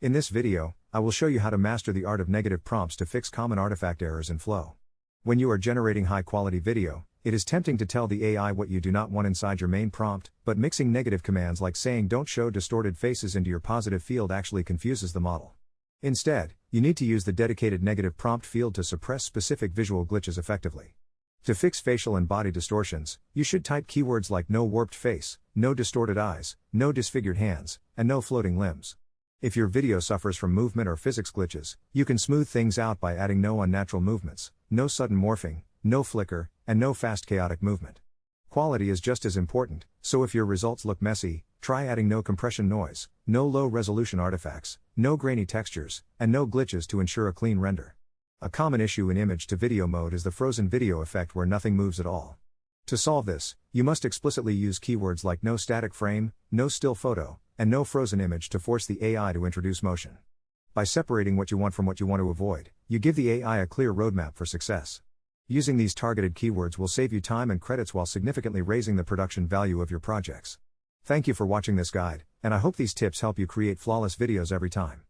In this video, I will show you how to master the art of negative prompts to fix common artifact errors in Flow. When you are generating high-quality video, it is tempting to tell the AI what you do not want inside your main prompt, but mixing negative commands like saying "don't show distorted faces" into your positive field actually confuses the model. Instead, you need to use the dedicated negative prompt field to suppress specific visual glitches effectively. To fix facial and body distortions, you should type keywords like "no warped face," "no distorted eyes," "no disfigured hands," and "no floating limbs." If your video suffers from movement or physics glitches, you can smooth things out by adding "no unnatural movements," "no sudden morphing," "no flicker," and "no fast chaotic movement." Quality is just as important, so if your results look messy, try adding "no compression noise," "no low resolution artifacts," "no grainy textures," and "no glitches" to ensure a clean render. A common issue in image to video mode is the frozen video effect where nothing moves at all. To solve this, you must explicitly use keywords like "no static frame," "no still photo," and "no frozen image" to force the AI to introduce motion. By separating what you want from what you want to avoid, you give the AI a clear roadmap for success. Using these targeted keywords will save you time and credits while significantly raising the production value of your projects. Thank you for watching this guide, and I hope these tips help you create flawless videos every time.